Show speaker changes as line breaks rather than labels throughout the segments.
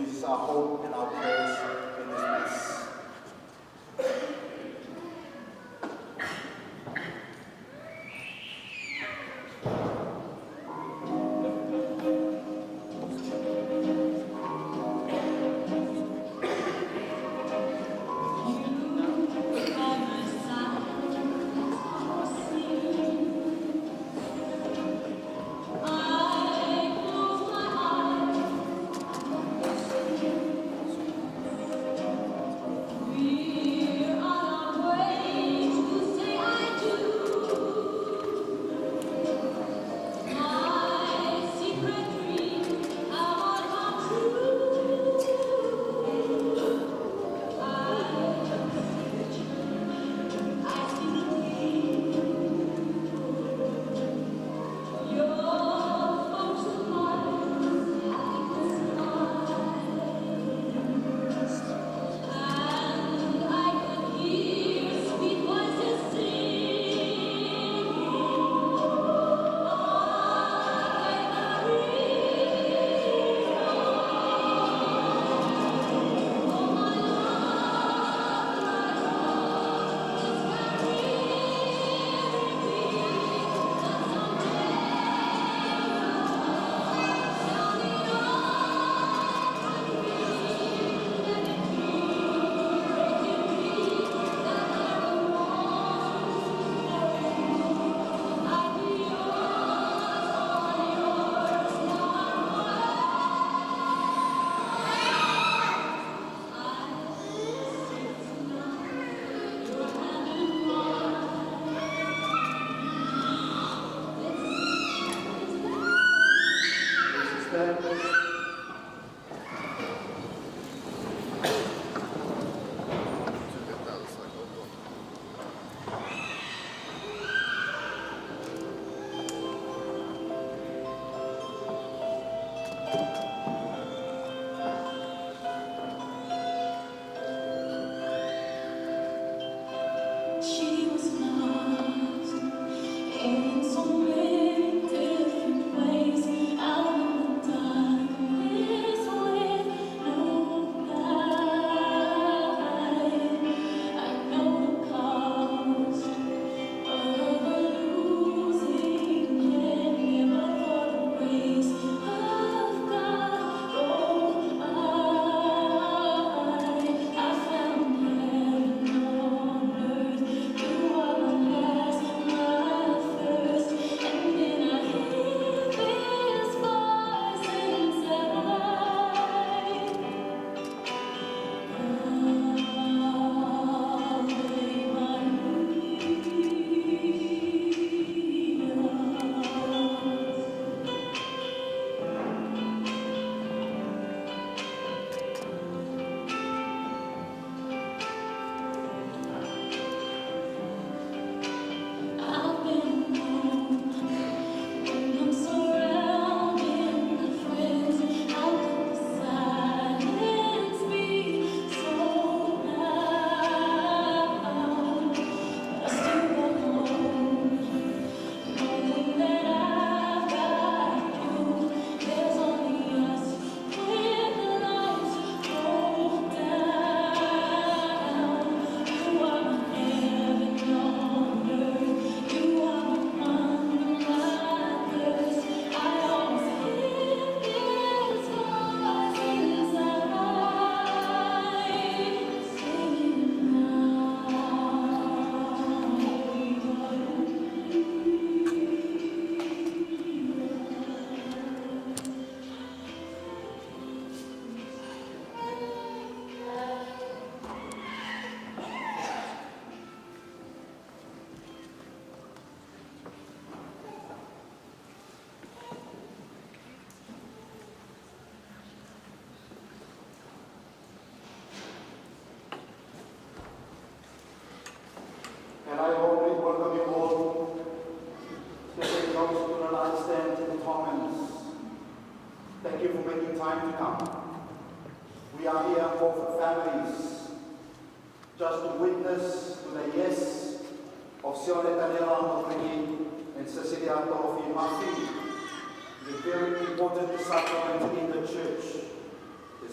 This is our hope and our prayers in this Mass.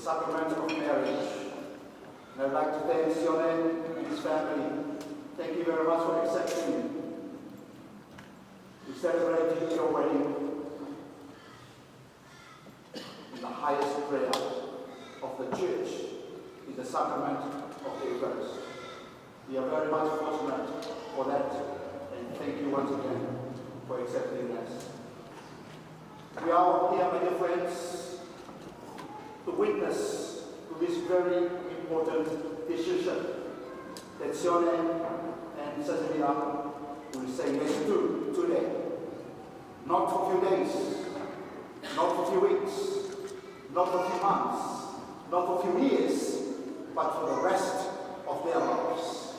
sacrament of marriage. And I'd like to thank Sione and his family. Thank you very much for accepting me. We celebrated your wedding in the highest prayer of the Church, in the sacrament of the Eucharist. We are very much fortunate for that, and thank you once again for accepting us. We are all here, my dear friends, to witness to this very important decision that Sione and Cecilia will say yes to today. Not for a few days, not for a few weeks, not for a few months, not for a few years, but for the rest of their lives.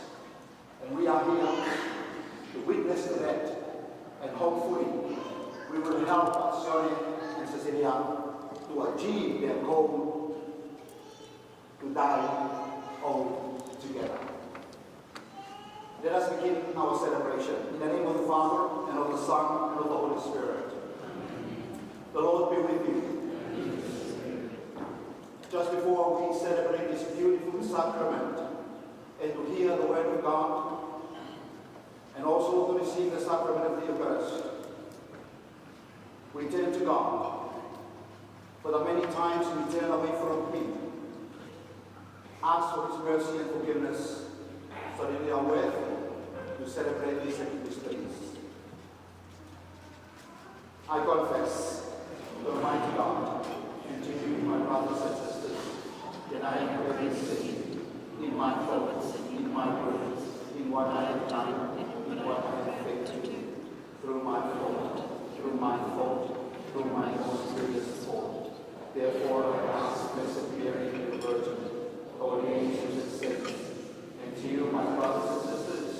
And we are here to witness to that, and hopefully we will help Sione and Cecilia to achieve their goal to die all together. Let us begin our celebration in the name of the Father, and of the Son, and of the Holy Spirit. The Lord be with you. Just before we celebrate this beautiful sacrament, and to hear the word of God, and also to receive the sacrament of the Eucharist, we turn to God for the many times we turn away from Him. Ask for His mercy and forgiveness, so that we are worthy to celebrate these days. I confess to Almighty God and to you, my brothers and sisters, that I have greatly sinned in my thoughts, in my words, in what I have done, in what I have failed to do, through my fault, through my most serious fault. Therefore, I ask Blessed Mary, the Virgin, all the angels and saints, and to you, my brothers and sisters,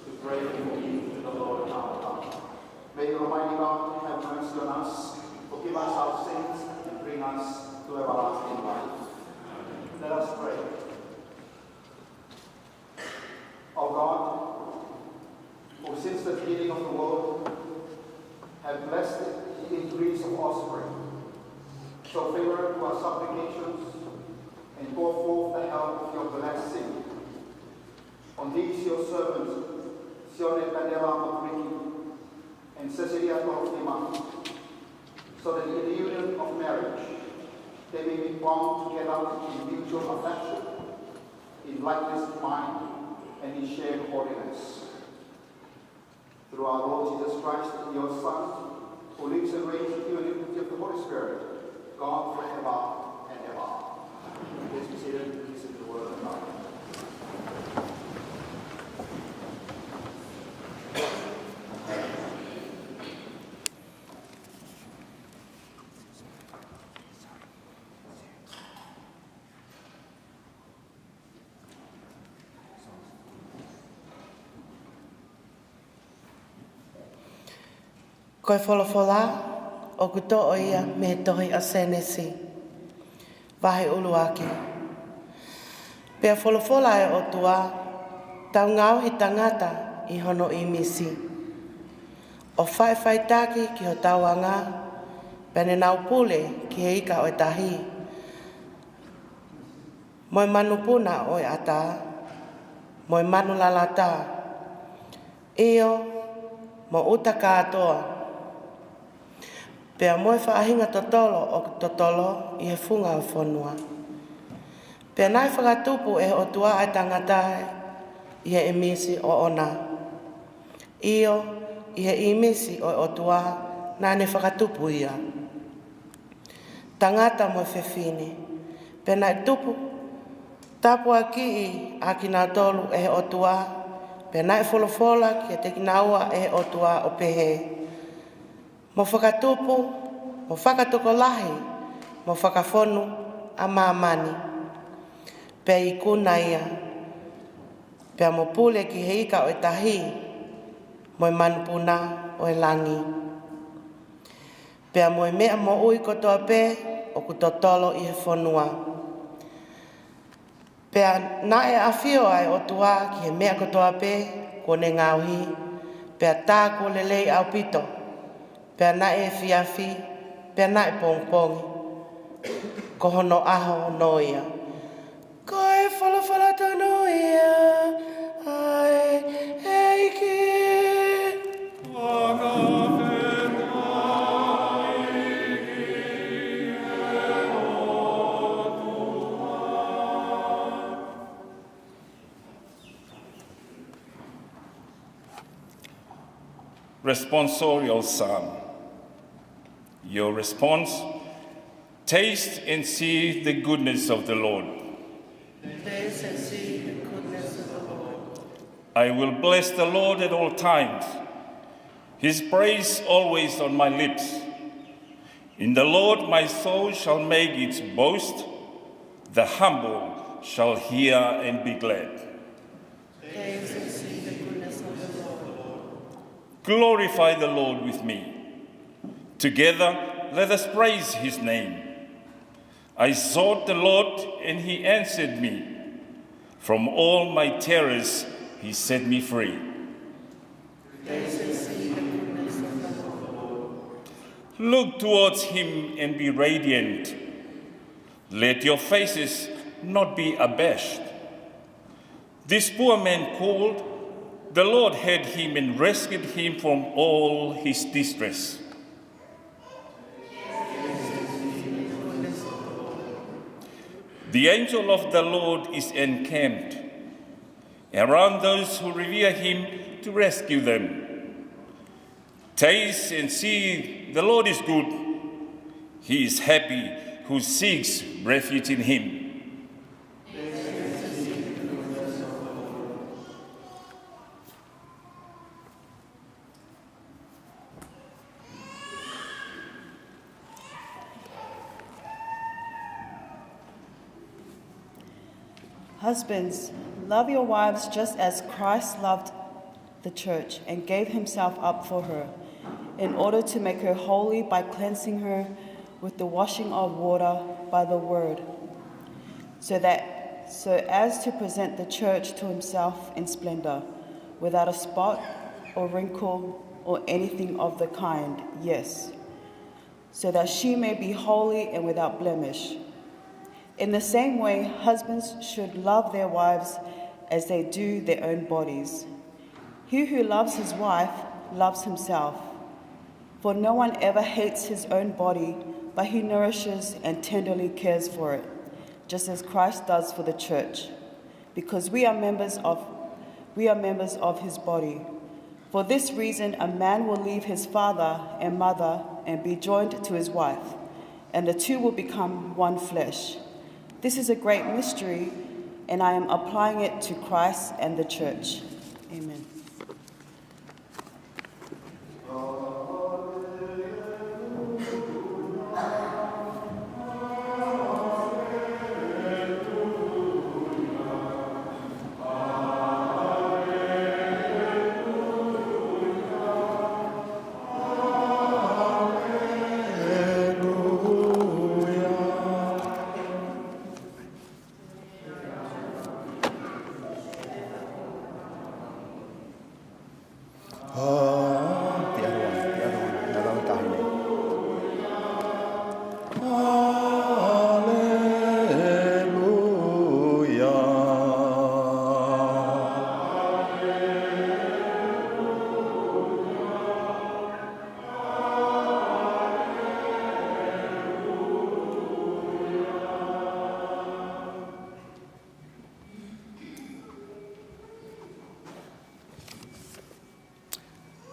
to pray for me to the Lord our God. May Almighty God have mercy on us, forgive us our sins, and bring us to everlasting life. Let us pray. O God, who since the beginning of the world have blessed the increase of offspring, show favor to our supplications and pour forth the help of your blessing on these your servants, Sione Candela Matriki and Cecilia Tortima, so that in the union of marriage they may be bound together in mutual affection, in likeness of mind, and in shared holiness. Through our Lord Jesus Christ, your Son, who lives and reigns with you in the unity of the Holy Spirit, God forever and ever. Please be seated and listen to the word of God.
Koe wholofola, o kuto o ia me tohi a senesi. Wahe ulu aki. Pea wholofola e o tua, tau ngau hi tangata i hono i misi. O whai taki ki ho tauanga, pene nau pule ki he ika o e tahi. Moe manu puna o e ata, moe manu lalata. Io, mo uta katoa. Pea moe whaahinga totolo o totolo i he funga o whanua. Pea nai whakatupu e o tua ai tangatae i he emisi o ona. Io i he imisi o tua nai ne whakatupu ia. Tangata moe whewhine. Pea nai tupu tapu a ki i a ki nā tolu e he o tua. Pea nai wholofola ki a te kinaua e he o tua o pehe. Mo whakatupu, mo whakatoko lahi, mo whakawhonu a mamani. Pea i kuna ia. Pea mo pule ki he ika o e tahi, mo e manupuna o e langi. Pea mo e mea mo ui kotoa pe, o kutotolo i he whonua. Pea na e awhio ai o tua ki he mea kotoa pe, kone ngauhi. Pea tā ko lelei au pito. Pea na e fiafi, pea na e pongpongi. ko hono aho noia. Ko e whalawhala tano ia, ai eiki.
Responsorial Psalm. Your response: taste and see the goodness of the Lord.
Taste and see the goodness of the Lord.
I will bless the Lord at all times, his praise always on my lips. In the Lord my soul shall make its boast, the humble shall hear and be glad.
Taste and see the goodness of the Lord.
Glorify the Lord with me. Together let us praise his name. I sought the Lord and he answered me. From all my terrors he set me free.
Taste and see the goodness of the Lord.
Look towards him and be radiant. Let your faces not be abashed. This poor man called, the Lord heard him and rescued him from all his distress. The angel of the Lord is encamped around those who revere him to rescue them. Taste and see the Lord is good. He is happy who seeks refuge in him.
Husbands, love your wives just as Christ loved the church and gave himself up for her, in order to make her holy by cleansing her with the washing of water by the word, so as to present the church to himself in splendor, without a spot or wrinkle or anything of the kind, yes, so that she may be holy and without blemish. In the same way, husbands should love their wives as they do their own bodies. He who loves his wife loves himself. For no one ever hates his own body, but he nourishes and tenderly cares for it, just as Christ does for the church, because we are members of his body. For this reason, a man will leave his father and mother and be joined to his wife, and the two will become one flesh. This is a great mystery, and I am applying it to Christ and the church. Amen.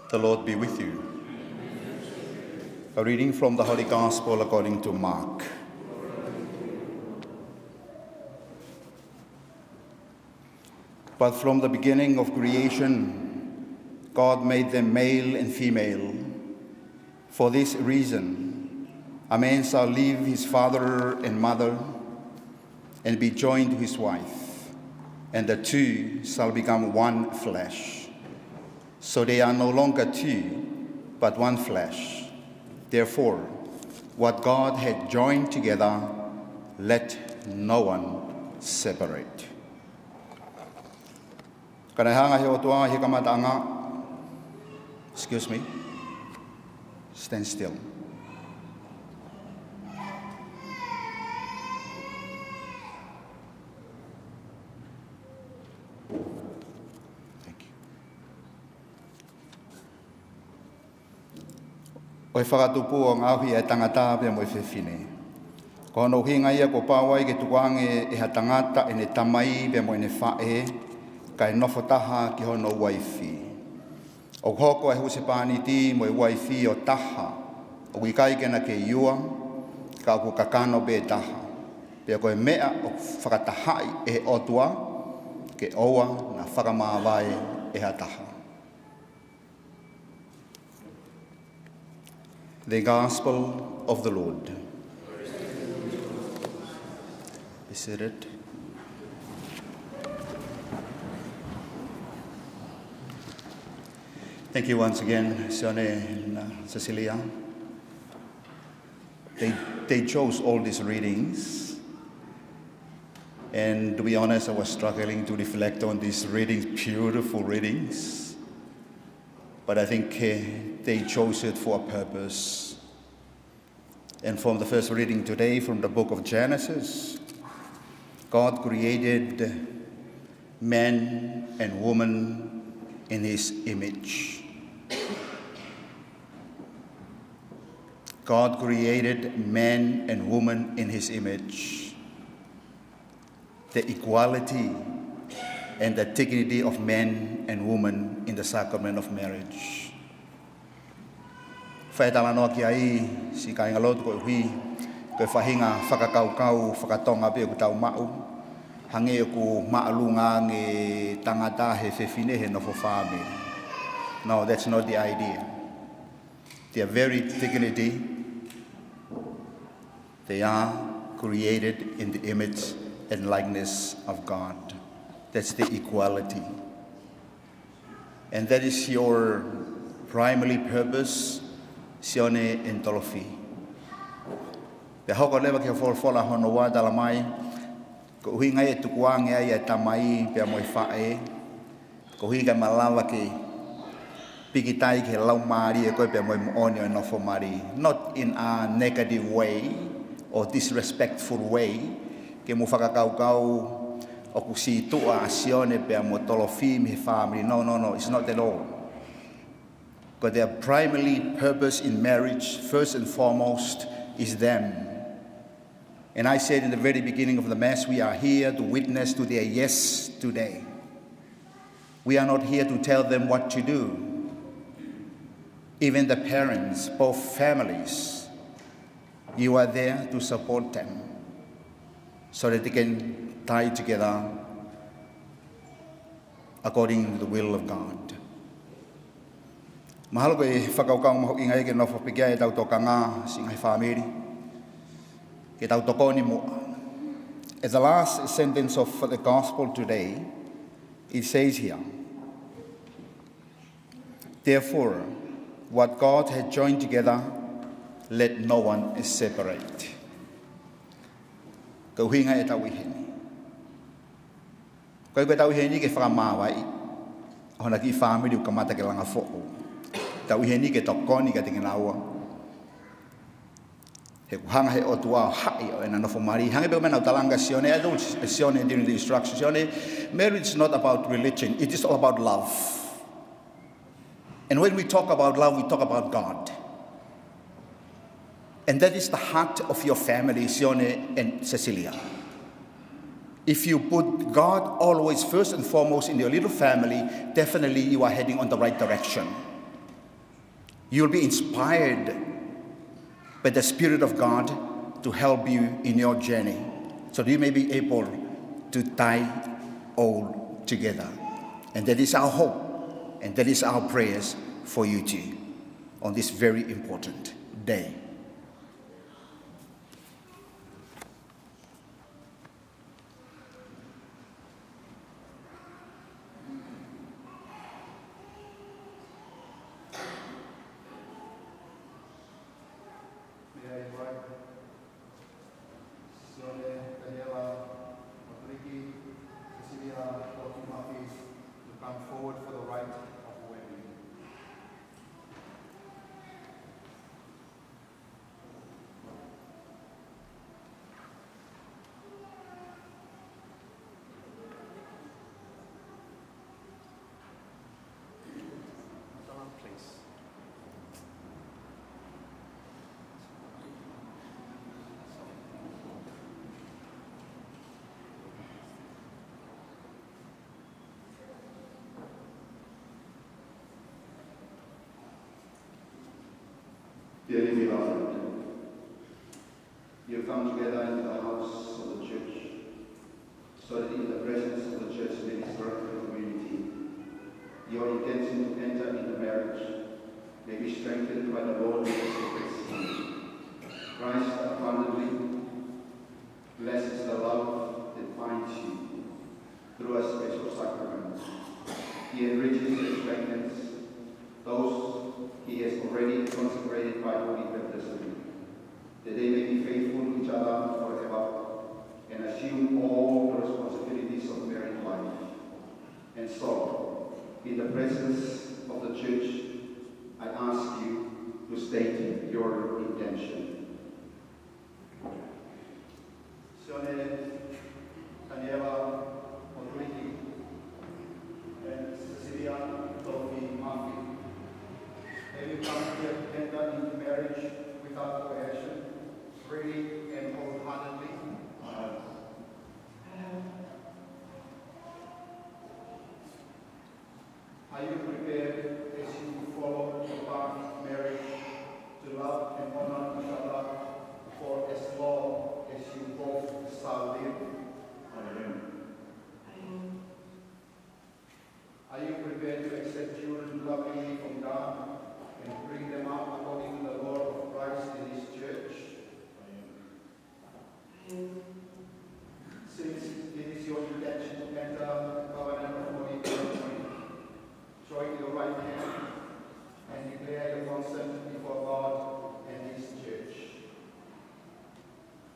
The Lord be with you. A reading from the Holy Gospel according to Mark. But from the beginning of creation, God made them male and female. For this reason, a man shall leave his father and mother and be joined to his wife, and the two shall become one flesh. So they are no longer two, but one flesh. Therefore, what God had joined together, let no one separate. Kanahanga he otua he kamatanga. Excuse me. Stand still. O e whakatupu o ngāhui e tangata pia mo e whewhine. Ko hono hinga ia ko pāwai ke tukuange e ha tangata e ne tamai pia mo e ne whae, ka e nofo taha ki hono waifi. O hoko e huse pāni ti mo e waifi o taha, o wikai kena ke iua, ka o kakano be taha. Pia ko e mea o whakatahai e otua, ke oua na whakamāwai e ha taha. The Gospel of the Lord. Be seated. Thank you once again, Sione and Cecilia. They chose all these readings. And to be honest, I was struggling to reflect on these readings, beautiful readings. But I think they chose it for a purpose. And from the first reading today, from the book of Genesis, God created man and woman in his image. God created man and woman in his image. The equality and the dignity of man and woman in the sacrament of marriage. Whaetalanoa ki ai, si ka ingalot ko hui, ko whahinga whakakaukau, whakatonga pia ku tau mau, hange ku maalunga nge tangata he whewhine he nofo whāme. No, that's not the idea. Their very dignity, they are created in the image and likeness of God. That's the equality. And that is your primary purpose, Sione and Tolofi. Pe hoko lewa ki fola hono wa dalamai, ko hui ngai e tukuange ai e tamai pe mo whae, ko hui ka malawa ki pikitai ki lau mari e koe pe mo onio e nofo mari. Not in a negative way or disrespectful way, ke mo whakakaukau o ku si tua a Sione pe mo Tolofi mi family. No, it's not at all. But their primary purpose in marriage, first and foremost, is them. And I said in the very beginning of the Mass, we are here to witness to their yes today. We are not here to tell them what to do. Even the parents, both families, you are there to support them so that they can tie together according to the will of God. Mahalo ko e whakaukang maho ingai ke nofo pikia e tau tokanga si ngai whamiri. Ke tau tokoni mo. As the last sentence of the gospel today, it says here, therefore, what God had joined together, let no one separate. Ko hinga e tau iheni. Ko tau iheni ke whakamawai, hona ki whamiri u kamata ke langa fōu. Tau iheni ke tokoni ka tingi naua. He kuhanga he otua hai o ena nofo mari. Hange pe mena utalanga Sione. I don't Sione during the instruction. Sione, marriage is not about religion. It is all about love. And when we talk about love, we talk about God. And that is the heart of your family, Sione and Cecilia. If you put God always first and foremost in your little family, definitely you are heading on the right direction. You'll be inspired by the Spirit of God to help you in your journey, so that you may be able to tie all together. And that is our hope, and that is our prayers for you too, on this very important day. Dearly beloved, you have come together in the house of the church, so that in the presence of the church minister of the community, your intention to enter into marriage may be strengthened by the Lord of the sacred seal. Christ abundantly blesses the love that binds you through a special sacrament. He enriches and strengthens those he has already consecrated by holy baptism, that they may be faithful to each other forever and assume all the responsibilities of married life. And so, in the presence of the church, I ask you to state your intention. Sione Daniela Odriki and Cecilia Dolphy Murphy, have you come here to enter into marriage without coercion, freely and wholeheartedly? Are you prepared, as you follow the path of marriage, to love and honor each other for as long as you both shall live? I am. Are you prepared to accept children lovingly from God and bring them up according to the Lord of Christ in His church? I am. Since it is your intention to enter the covenant of holy matrimony, join your right hand and declare your consent before God and His church.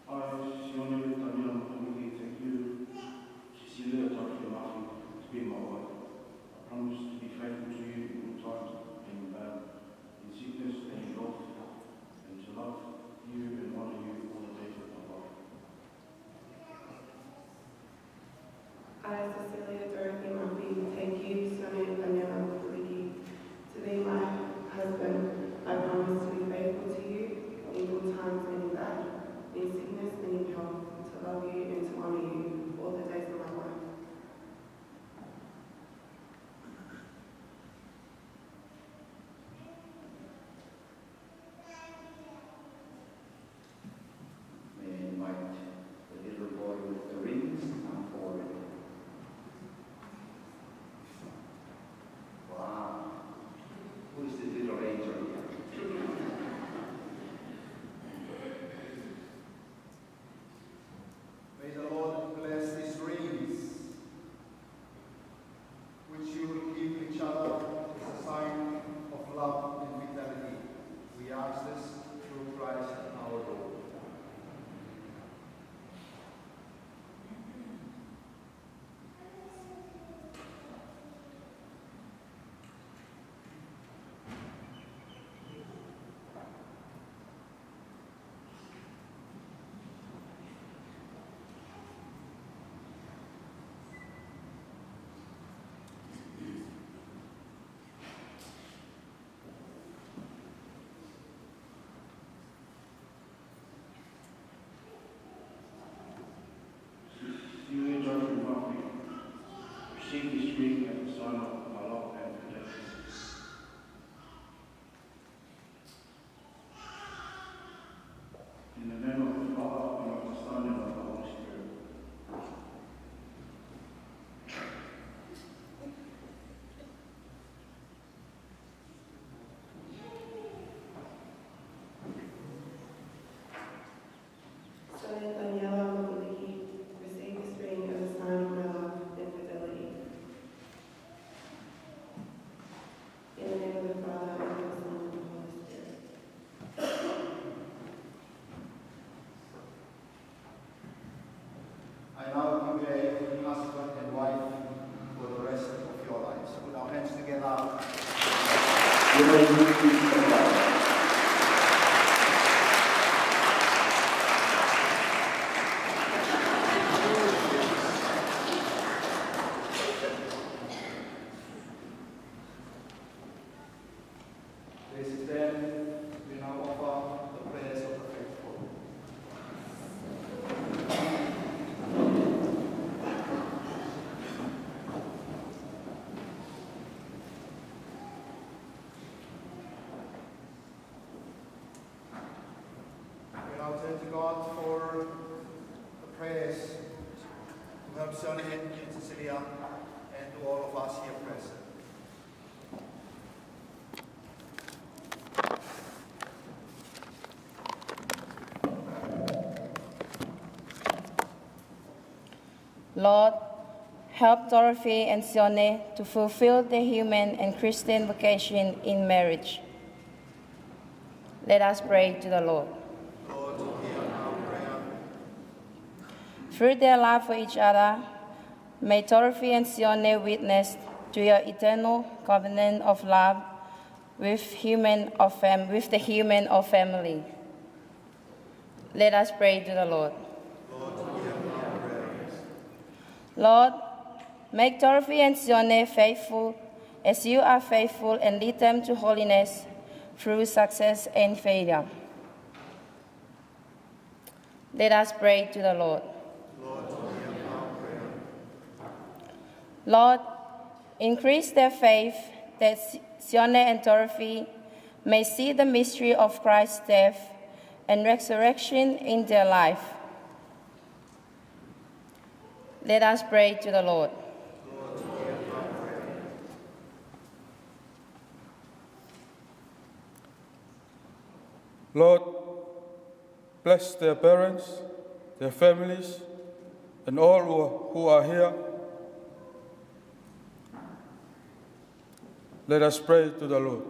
I, Sione Daniela Odriki, take you, Cecilia Dolphy Murphy, to be my wife. I promise to be faithful to you in good times and in bad, in sickness and in health, and to love you and honor you all the days of my life.
I, Cecilia Dorothy Murphy, take you, Sione Daniela Odriki, to be my husband. I promise to be faithful to you in good times and in bad, in sickness and in health, to love you and to honor you all the days of my life.
May I invite the little boy with the rings to come forward. Wow. Who is the little angel here? May the Lord bless these rings, which you will give each other as a sign of love and fidelity. We ask this through Christ our Lord.
Cecilia Dolphy Murphy, receive this ring as a sign of my love and fidelity. In the name of the Father, and of the Son, and of the Holy Spirit.
Sione Daniela Odriki, receive this ring as a sign of my love and fidelity. In the name of the Father, and of the Son, and of the Holy Spirit.
I now declare you husband and wife for the rest of your lives. Put our hands together. You may meet each other. Ladies and gentlemen, we now offer the prayers of the faithful. help Sione and Cecilia, and to all of us here present.
Lord, help Dorothy and Sione to fulfill their human and Christian vocation in marriage. Let us pray to the Lord.
Lord, hear our prayer.
Through their love for each other, may Dorothy and Sione witness to your eternal covenant of love with the human or family. Let us pray to the Lord. Lord, make Dorothy and Sione faithful as you are faithful and lead them to holiness through success and failure. Let us pray to the Lord. Lord, increase their faith that Sione and Dorothy may see the mystery of Christ's death and resurrection in their life. Let us pray to the Lord.
Lord, bless their parents, their families, and all who are here. Let us pray to the Lord.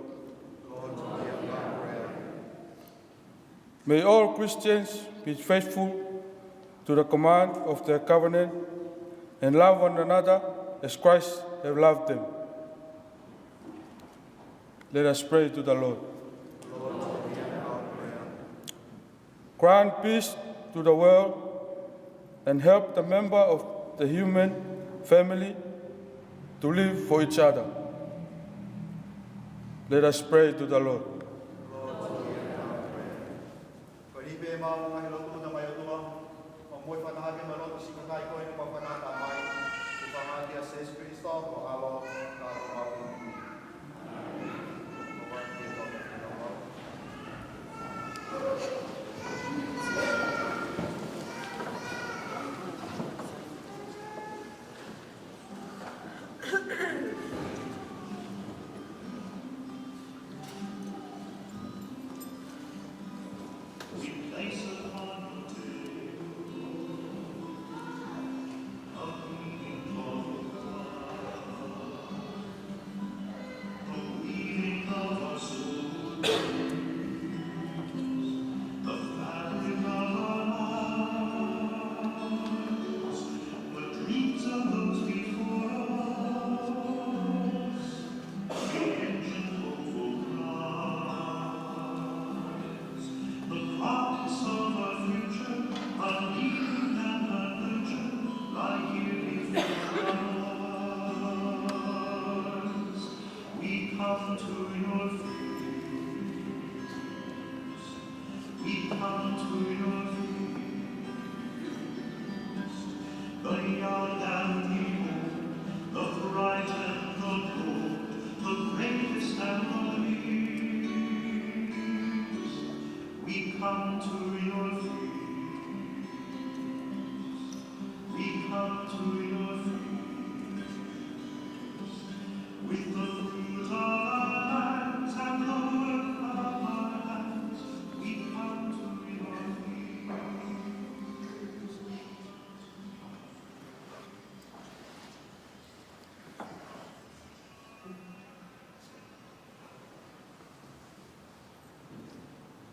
May all Christians be faithful to the command of their covenant and love one another as Christ has loved them. Let us pray to the Lord. Grant peace to the world and help the member of the human family to live for each other. Let us pray to the Lord.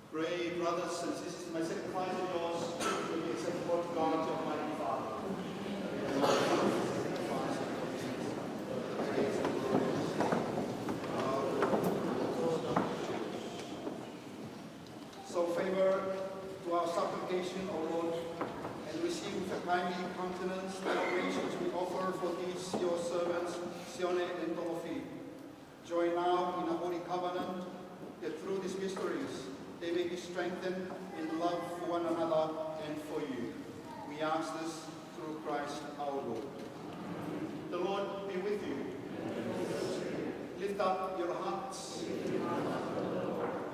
Pray, brothers and sisters, my sacrifice of yours will be acceptable to God, your Almighty Father. So favor to our supplication, O Lord, and receive with a kindly countenance the oblations we offer for these your servants, Sione and Dorothy. Join now in a holy covenant, that through these mysteries they may be strengthened in love for one another and for you. We ask this through Christ our Lord. The Lord be with you. Lift up your hearts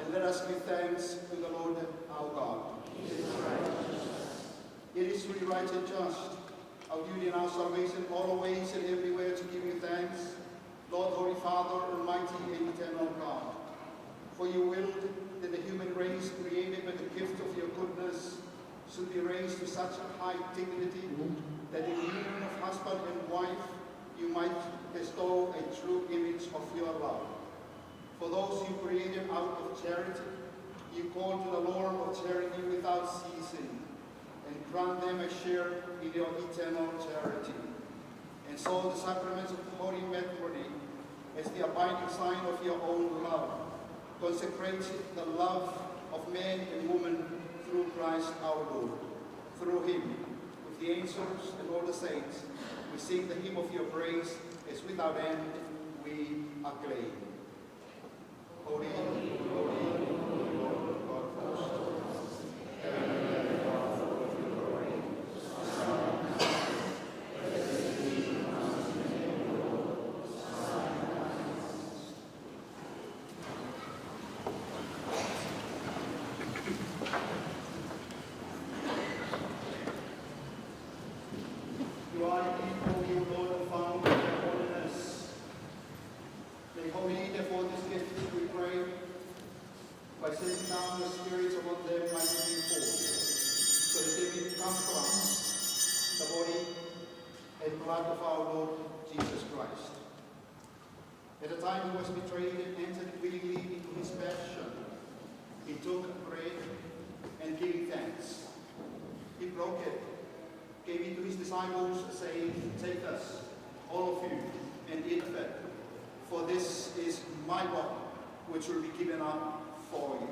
and let us give thanks to the Lord our God. It is really right and just, our duty
in our salvation always and everywhere to give you thanks, Lord, Holy Father, Almighty and eternal God. For you willed that the human race created by the gift of your goodness should be raised to such a high dignity that in the union of husband and wife you might bestow a true image of your love. For those you created out of charity, you call to the Lord of charity without ceasing, and grant them a share in your eternal charity. And so the sacraments of holy matrimony, as the abiding sign of your own love, consecrates the love of man and woman through Christ our Lord. Through him, with the angels and all the saints, we sing the hymn of your praise, as without end we acclaim. Holy, holy, holy, Lord God of hosts, heaven and earth are full of your glory. You are indeed holy, O Lord, and found in your holiness. May holy, therefore, this gift, we pray, by sending down the spirits upon them might be formed, so that they may become for us the body and blood of our Lord Jesus Christ. At the time he was betrayed and entered willingly into his passion, he took bread and giving thanks. He broke it, gave it to his disciples, saying, "Take us, all of you, and eat of it, for this is my body, which will be given up for you."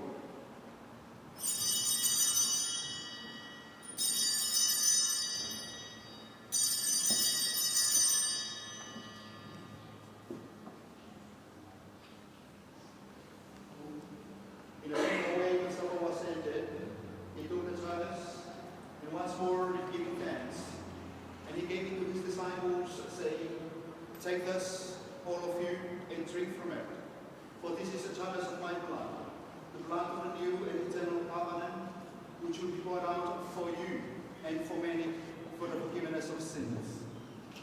In the same way, when supper was ended, he took the chalice, and once more giving thanks, and he gave it to his disciples, saying, "Take this, all of you, and drink from it, for this is the chalice of my blood, the blood of the new and eternal covenant, which will be poured out for you and for many for the forgiveness of sins.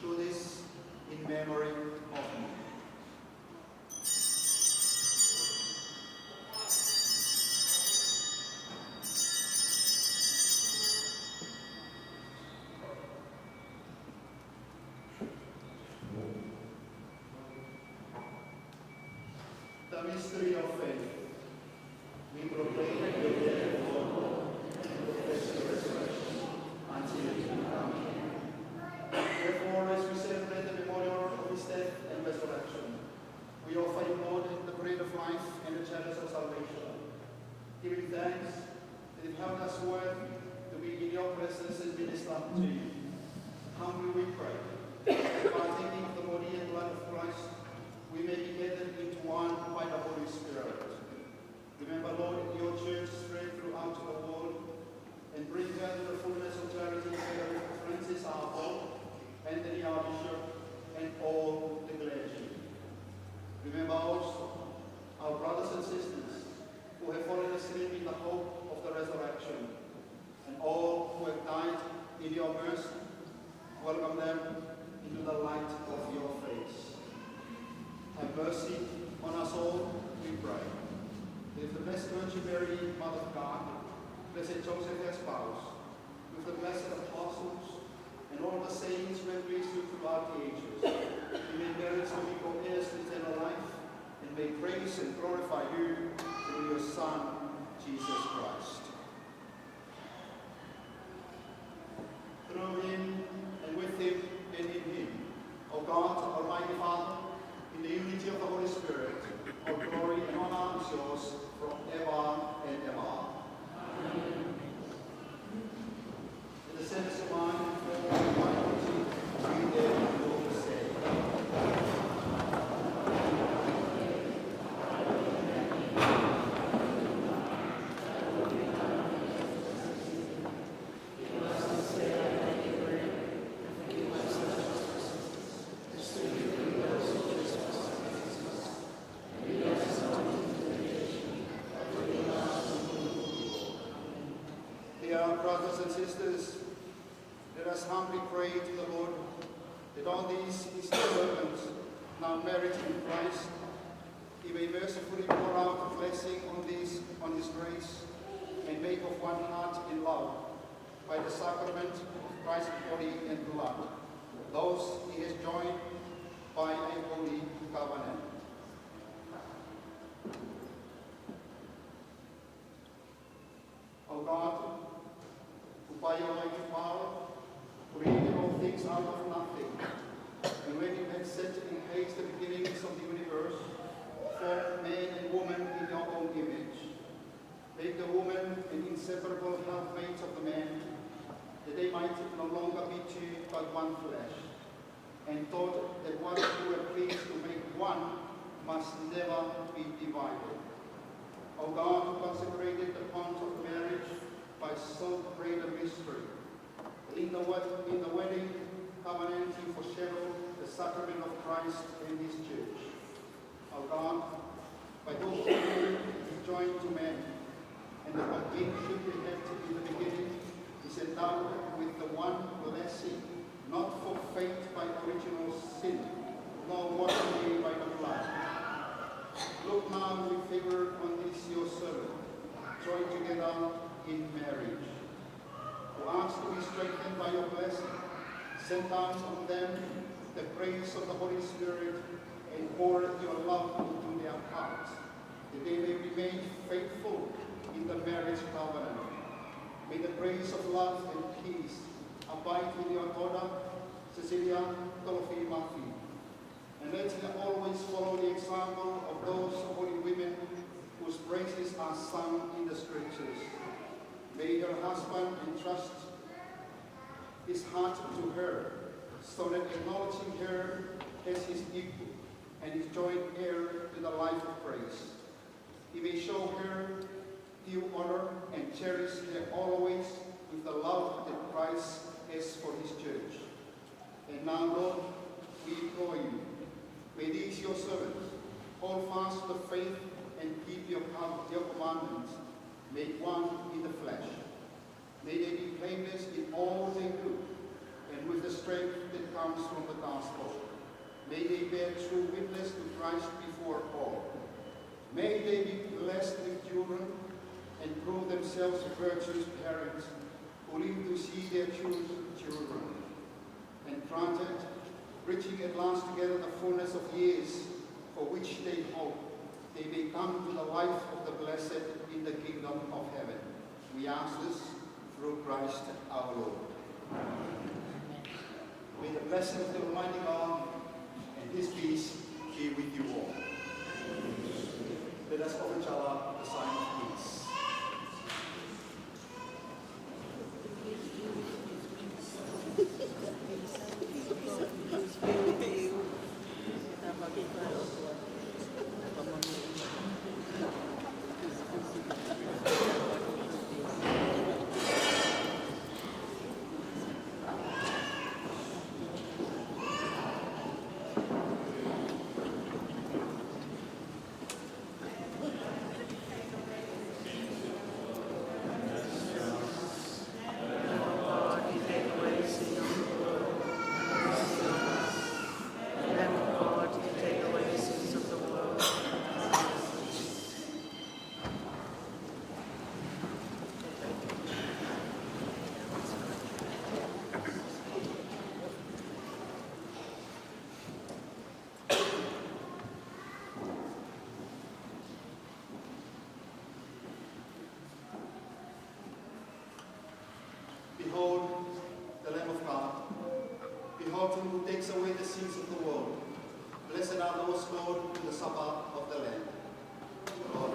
Do this in memory of me." The mystery of faith. We proclaim your death, O Lord, and profess your resurrection until you come again. Therefore, as we celebrate the memorial of his death and resurrection, we offer you, Lord, the bread of life and the chalice of salvation, giving thanks that you've held us worthy to be in your presence and minister to you. Humbly we pray, that partaking of the body and blood of Christ, we may be gathered into one by the Holy Spirit. Remember, Lord, your church spread throughout the world, and bring her to the fullness of charity together with Francis our Pope, Anthony our Bishop, and all the clergy. Remember also our brothers and sisters who have fallen asleep in the hope of the resurrection, and all who have died in your mercy. Welcome them into the light of your face. Have mercy on us all, we pray. With the Blessed Virgin Mary, Mother of God, Blessed Joseph, her spouse, with the blessed apostles, and all the saints who have graced you throughout the ages, we may merit so we go heirs to eternal life, and may praise and glorify you through your Son, Jesus Christ. Through him, and with him, and in him, O God, Almighty Father, in the unity of the Holy Spirit, all glory and honor is yours forever and ever. Amen. In the sense of mind and form of humanity, we therefore say,
We must say,
pray to the Lord that all these his servants, now married in Christ, he may mercifully pour out a blessing on his grace and make of one heart in love by the sacrament of Christ's body and blood, those he has joined by a holy covenant. O God, who by your mighty power created all things out of nothing, and when you had set in place the beginnings of the universe, formed man and woman in your own image, make the woman an inseparable helpmate of the man, that they might no longer be two but one flesh, and thought that what you were pleased to make one must never be divided. O God, who consecrated the bond of marriage by so great a mystery, in the wedding covenant you foreshadowed the sacrament of Christ and his church. O God, by those women is joined to men, and the companionship we had in the beginning is endowed with the one blessing, not for fate by original sin, nor washed away by the blood. Look now with favor on this your servant, joined together in marriage, who ask to be strengthened by your blessing. Send down on them the grace of the Holy Spirit and pour your love into their hearts, that they may remain faithful in the marriage covenant. May the grace of love and peace abide in your daughter, Cecilia Tolofi-Mafi, and let her always follow the example of those holy women whose praises are sung in the scriptures. May her husband entrust his heart to her, so that acknowledging her as his equal and his joint heir to the life of praise, he may show her due honor and cherish her always with the love that Christ has for his church. And now, Lord, we implore you, may these your servants hold fast the faith and keep your commandments, make one in the flesh. May they be blameless in all they do, and with the strength that comes from the gospel, may they bear true witness to Christ before all. May they be blessed with children and prove themselves virtuous parents who live to see their children, and granted, reaching at last together the fullness of years for which they hope, they may come to the life of the blessed in the kingdom of heaven. We ask this through Christ our Lord. May the blessing of the Almighty God and his peace be with you all. Let us offer each other the sign of peace. Behold the Lamb of God. Behold him who takes away the sins of the world. Blessed are those, Lord, in the supper of the Lamb. Lord,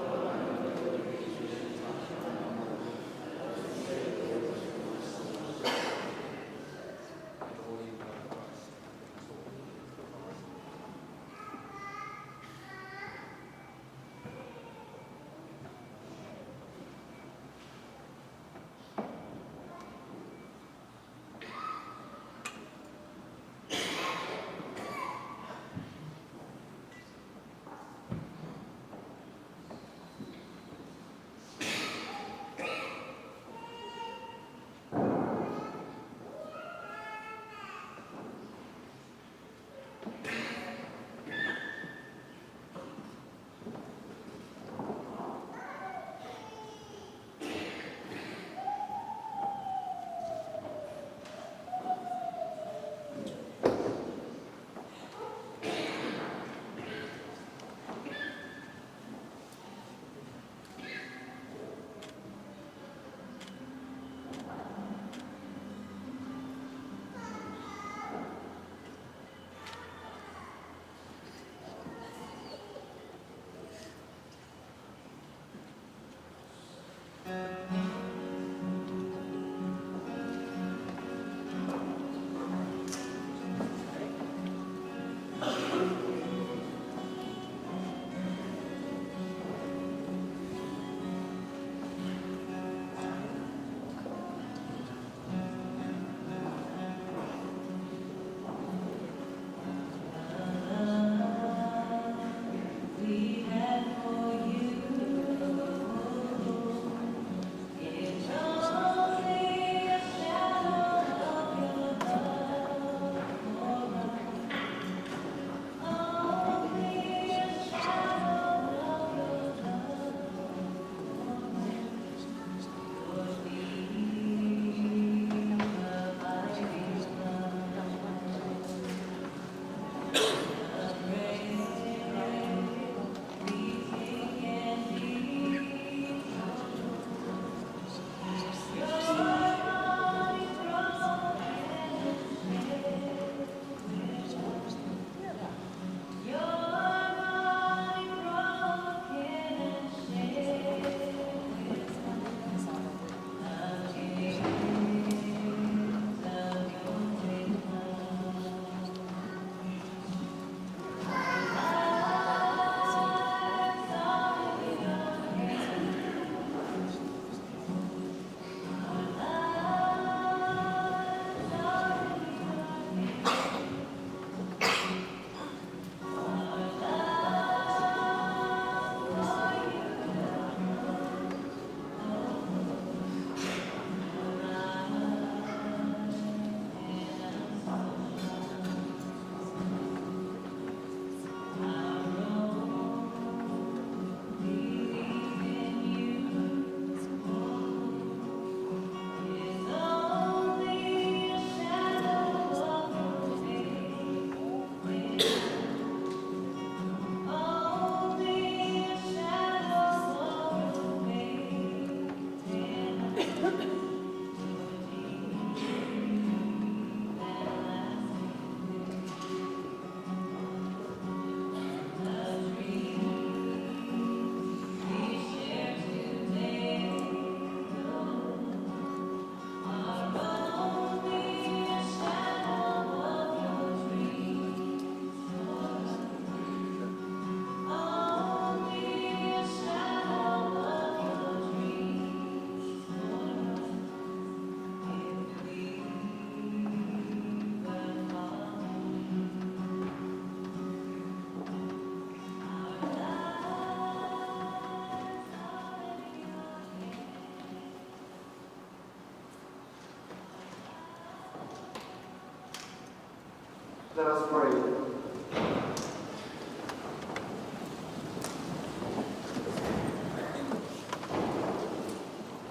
Let us pray.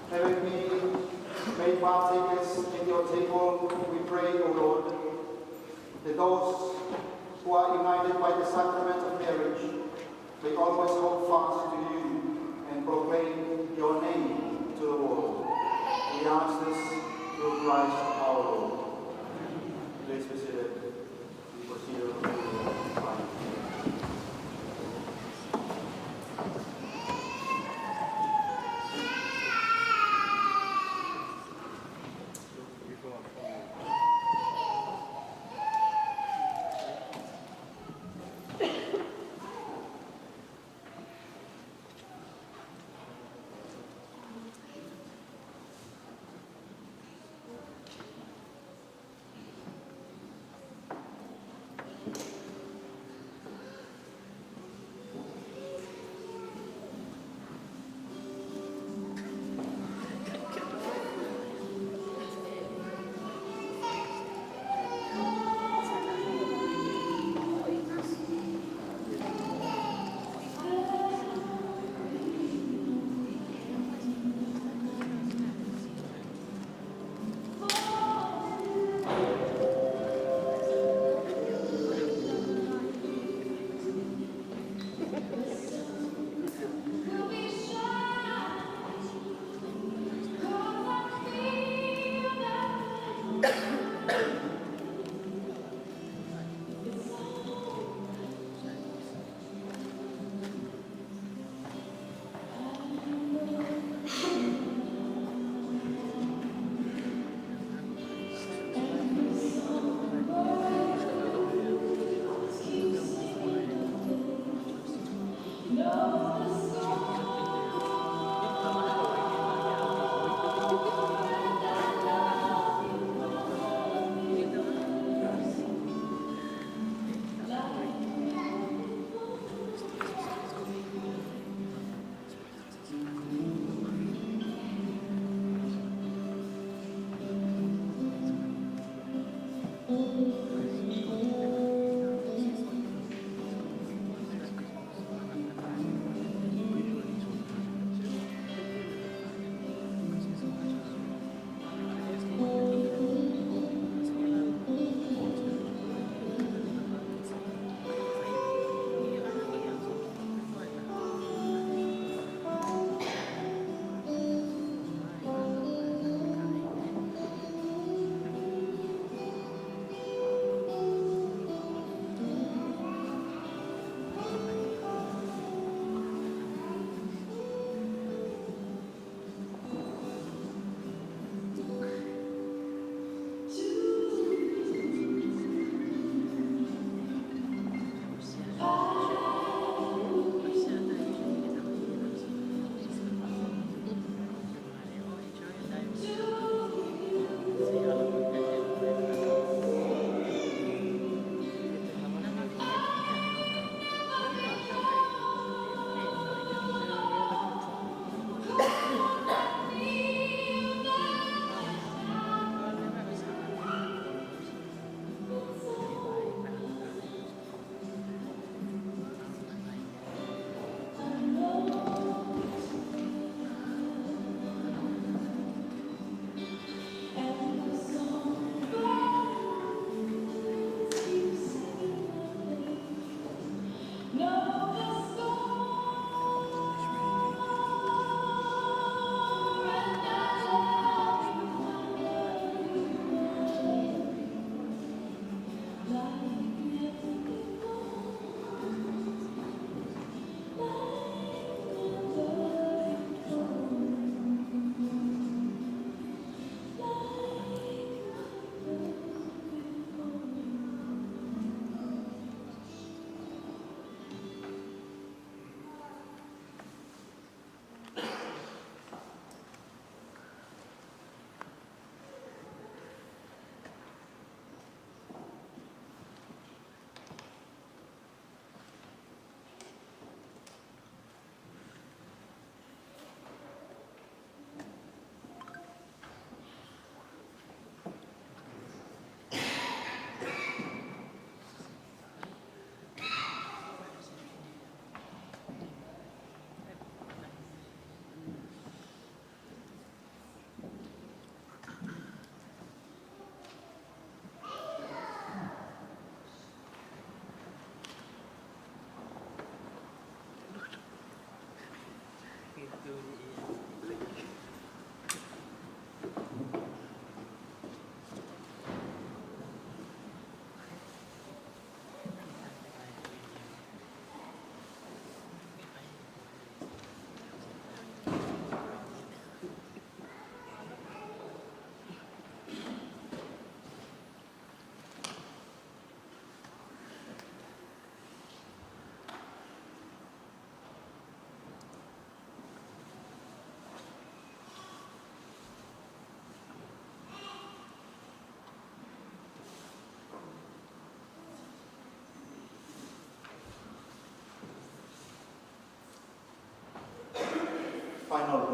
Having been made partakers in your table, we pray, O Lord, that those who are united by the sacrament of marriage may always hold fast to you and proclaim your name to the world. We ask this through Christ our Lord. Please be seated. We proceed to the Bible.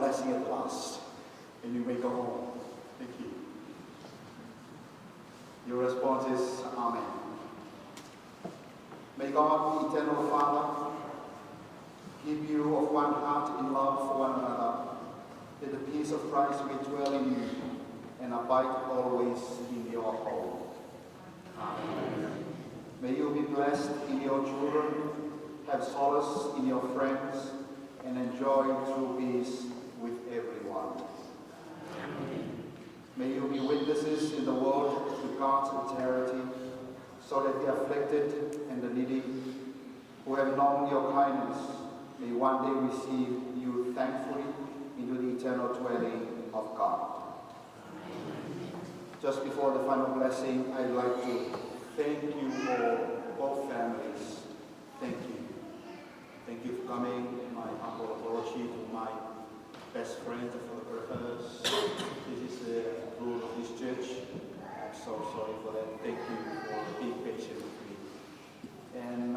blessing at last, and you may go home. Thank you. Your response is Amen. May God, the eternal Father, give you of one heart in love for one another, that the peace of Christ may dwell in you and abide always in your home. Amen. May you be blessed in your children, have solace in your friends, and enjoy true peace with everyone. May you be witnesses in the world to God's charity, so that the afflicted and the needy who have known your kindness may one day receive you thankfully into the eternal dwelling of God. Just before the final blessing, I'd like to thank you for both families. Thank you. Thank you for coming, my humble apology to my best friend for the purpose. This is the rule of this church. I'm so sorry for that. Thank you for being patient with me. And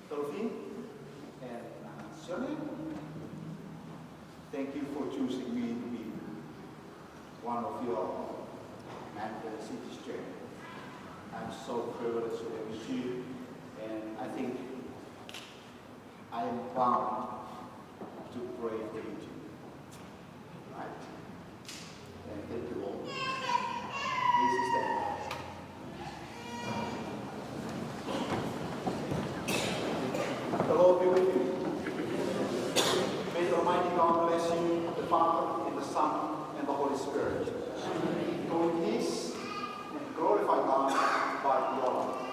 Sophie and Shirley, thank you for choosing me to be one of your Manhattan City's church. I'm so privileged to be with you, and I think I am bound to pray for you too. Right? And thank you all. Please stand. The Lord be with you. May the Almighty God bless you, the Father, and the Son, and the Holy Spirit. Go in peace and glorify God by your love.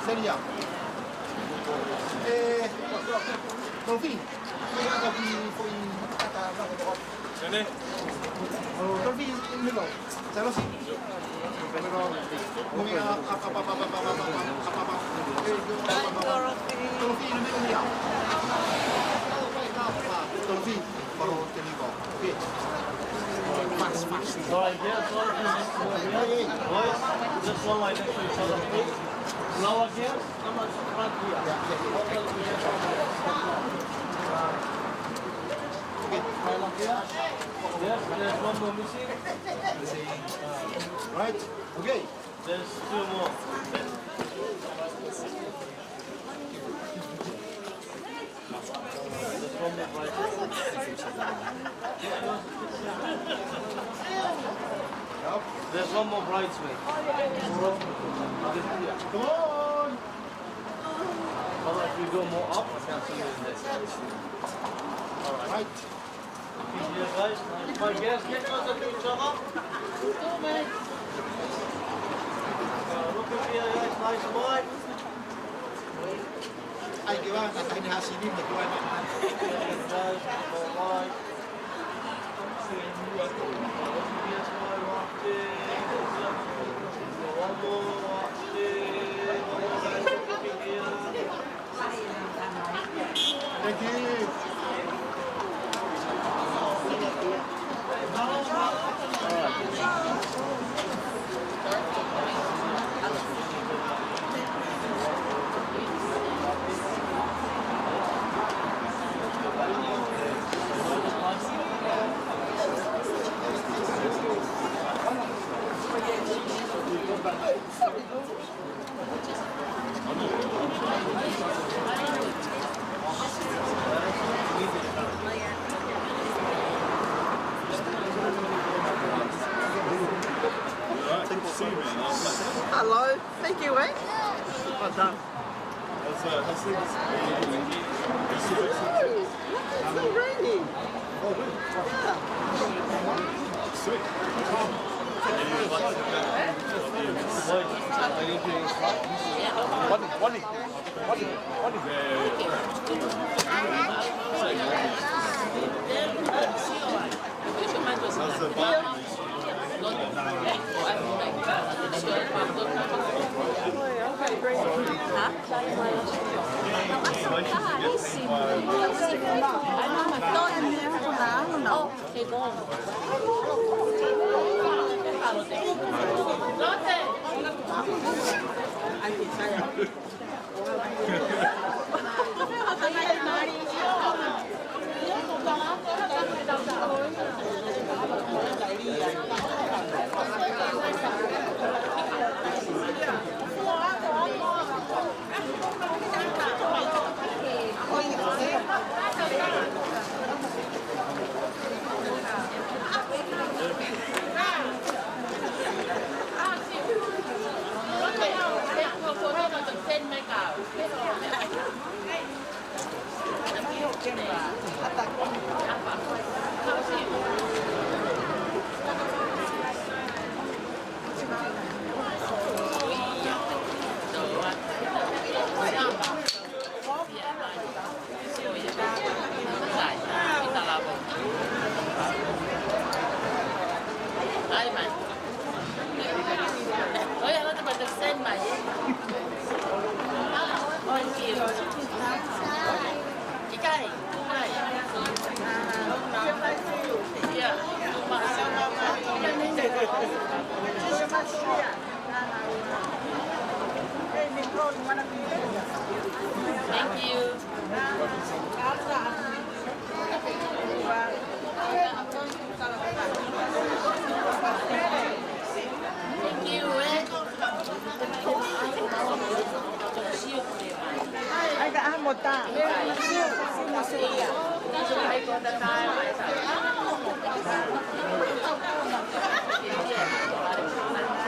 Seria. Dolphin.
Sini.
Dolphin dulu. Saya sih. Mungkin apa. Dolphin ini dia. Dolphin baru jadi kok. Oke. Fast.
Alright, yeah, so boys, just one line next to each other, please. Lower gears, come on, front gear. Yes, there's one more missing.
Right. Okay.
There's two more. There's one more right. There's one more bridesmaid.
Come on.
How about if we go more up? I can't see you in this.
Right.
Easier, guys. My guys, get closer to each other. Look at here, guys. Nice and wide.
Ay, que va, hasta en Hasini, me queda más.
Guys, more wide. One more.
Thank you.
Hello, thank you, eh?
Well done.
It's so rainy.
Thank you.
Ai đã một tạ.
Hãy subscribe cho kênh Ghiền Mì Gõ để không bỏ lỡ những video hấp dẫn.